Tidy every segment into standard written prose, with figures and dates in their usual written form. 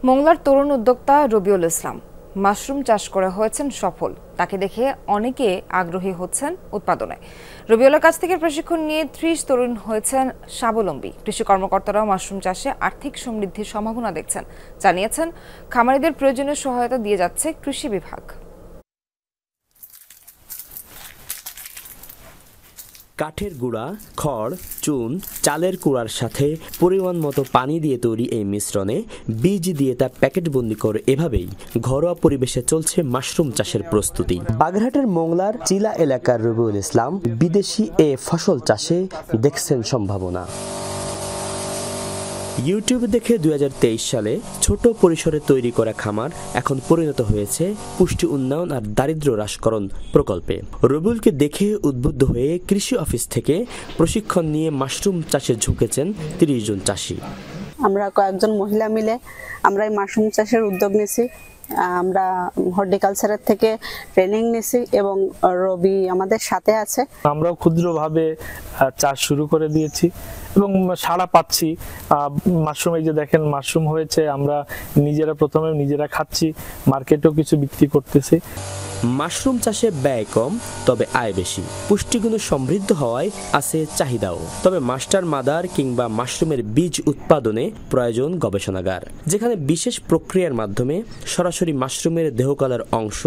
মোংলার তরুণ উদ্যোক্তা রবিউল ইসলাম মাশরুম চাষ করে হয়েছেন সফল। তাকে দেখে অনেকে আগ্রহী হচ্ছেন উৎপাদনে। রবিউলের কাছ থেকে প্রশিক্ষণ নিয়ে ৩০ তরুণ হয়েছেন স্বাবলম্বী। কৃষি কর্মকর্তারাও মাশরুম চাষে আর্থিক সমৃদ্ধির সম্ভাবনা দেখছেন, জানিয়েছেন খামারিদের প্রয়োজনীয় সহায়তা দিয়ে যাচ্ছে কৃষি বিভাগ। কাঠের গুঁড়া, খড়, চুন, চালের কুড়ার সাথে পরিমাণ মতো পানি দিয়ে তৈরি এই মিশ্রণে বীজ দিয়ে তা প্যাকেটবন্দি করে এভাবেই ঘরোয়া পরিবেশে চলছে মাশরুম চাষের প্রস্তুতি। বাগেরহাটের মোংলার চিলা এলাকার রবিউল ইসলাম বিদেশি এ ফসল চাষে দেখছেন সম্ভাবনা। ইউটিউব দেখে ২০২৩ সালে ছোট পরিসরে তৈরি করা খামার এখন পরিণত হয়েছে পুষ্টি উন্নয়ন আর দারিদ্র্য হ্রাসকরণ প্রকল্পে। রবিউলকে দেখে উদ্বুদ্ধ হয়ে কৃষি অফিস থেকে প্রশিক্ষণ নিয়ে মাশরুম চাষে ঝুঁকেছেন ৩০ জন চাষি। আমরা কয়েকজন মহিলা মিলে আমরা এই মাশরুম চাষের উদ্যোগ নিয়েছি। আমরা হর্টিকালচারের থেকে ট্রেনিং নিয়েছি এবং রবি আমাদের সাথে আছে। আমরা ক্ষুদ্রভাবে চাষ শুরু করে দিয়েছি এবং সাড়া পাচ্ছি। মাশরুম, এই যে দেখেন মাশরুম হয়েছে, আমরা প্রথমে নিজেরা খাচ্ছি, মার্কেটেও কিছু বিক্রি করতেছি। মাশরুম চাষে ব্যয় কম, তবে আয় বেশি। পুষ্টিগুণ সমৃদ্ধ হওয়ায় আছে চাহিদাও। তবে মাস্টার মাদার কিংবা মাশরুমের বীজ উৎপাদনে প্রয়োজন গবেষণাগার, যেখানে বিশেষ প্রক্রিয়ার মাধ্যমে সরাসরি মাশরুমের দেহকলার অংশ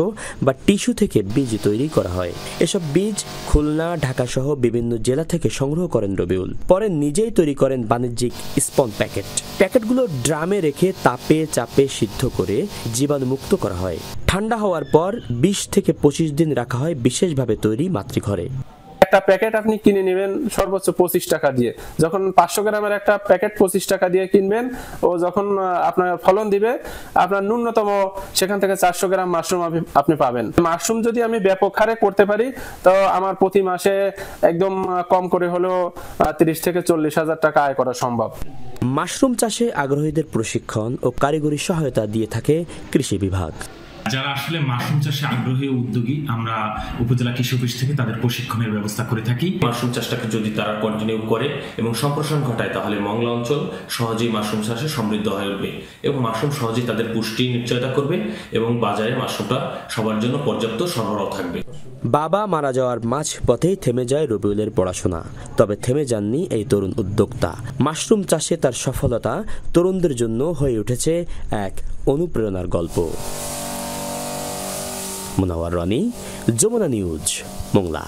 বা টিস্যু থেকে বীজ তৈরি করা হয়। এসব বীজ খুলনা, ঢাকা সহ বিভিন্ন জেলা থেকে সংগ্রহ করেন রবিউল। পরে নিজেই তৈরি করেন বাণিজ্যিক স্পন প্যাকেট। প্যাকেটগুলো ড্রামে রেখে তাপে চাপে সিদ্ধ করে জীবাণুমুক্ত করা হয়। ঠান্ডা হওয়ার পর ২০ থেকে ২৫ দিন রাখা হয় বিশেষভাবে তৈরি মাতৃঘরে। একটা প্যাকেট আপনি কিনে নেবেন সর্বোচ্চ ২৫ টাকা দিয়ে। যখন ৫০০ গ্রামের একটা প্যাকেট ২৫ টাকা দিয়ে কিনবেন, ও যখন আপনার ফলন দিবে, আপনার ন্যূনতম সেখান থেকে ৪০০ গ্রাম মাশরুম আপনি পাবেন। মাশরুম যদি আমি ব্যাপক হারে করতে পারি, তো আমার প্রতি মাসে একদম কম করে হলেও ৩০ থেকে ৪০ হাজার টাকা আয় করা সম্ভব। মাশরুম চাষে আগ্রহীদের প্রশিক্ষণ ও কারিগরি সহায়তা দিয়ে থাকে কৃষি বিভাগ। যারা আসলে মাশরুম চাষে আগ্রহী উদ্যোগী, আমরা উপজেলা কৃষি অফিস থেকে তাদের প্রশিক্ষণের ব্যবস্থা করে থাকি। মাশরুম চাষটাকে যদি তারা কন্টিনিউ করে এবং সম্প্রসারণ ঘটায়, তাহলে মংলা অঞ্চল সহজেই মাশরুম চাষে সমৃদ্ধ হয়ে উঠবে এবং মাশরুম সহজেই তাদের পুষ্টি নিশ্চয়তা করবে এবং বাজারে মাশরুমটা সবার জন্য পর্যাপ্ত সরবরাহ থাকবে। বাবা মারা যাওয়ার মাঝ পথেই থেমে যায় রবিউলের পড়াশোনা, তবে থেমে যাননি এই তরুণ উদ্যোক্তা। মাশরুম চাষে তার সফলতা তরুণদের জন্য হয়ে উঠেছে এক অনুপ্রেরণার গল্প। মুনাওয়ার রনি, যমুনা নিউজ, মোংলা।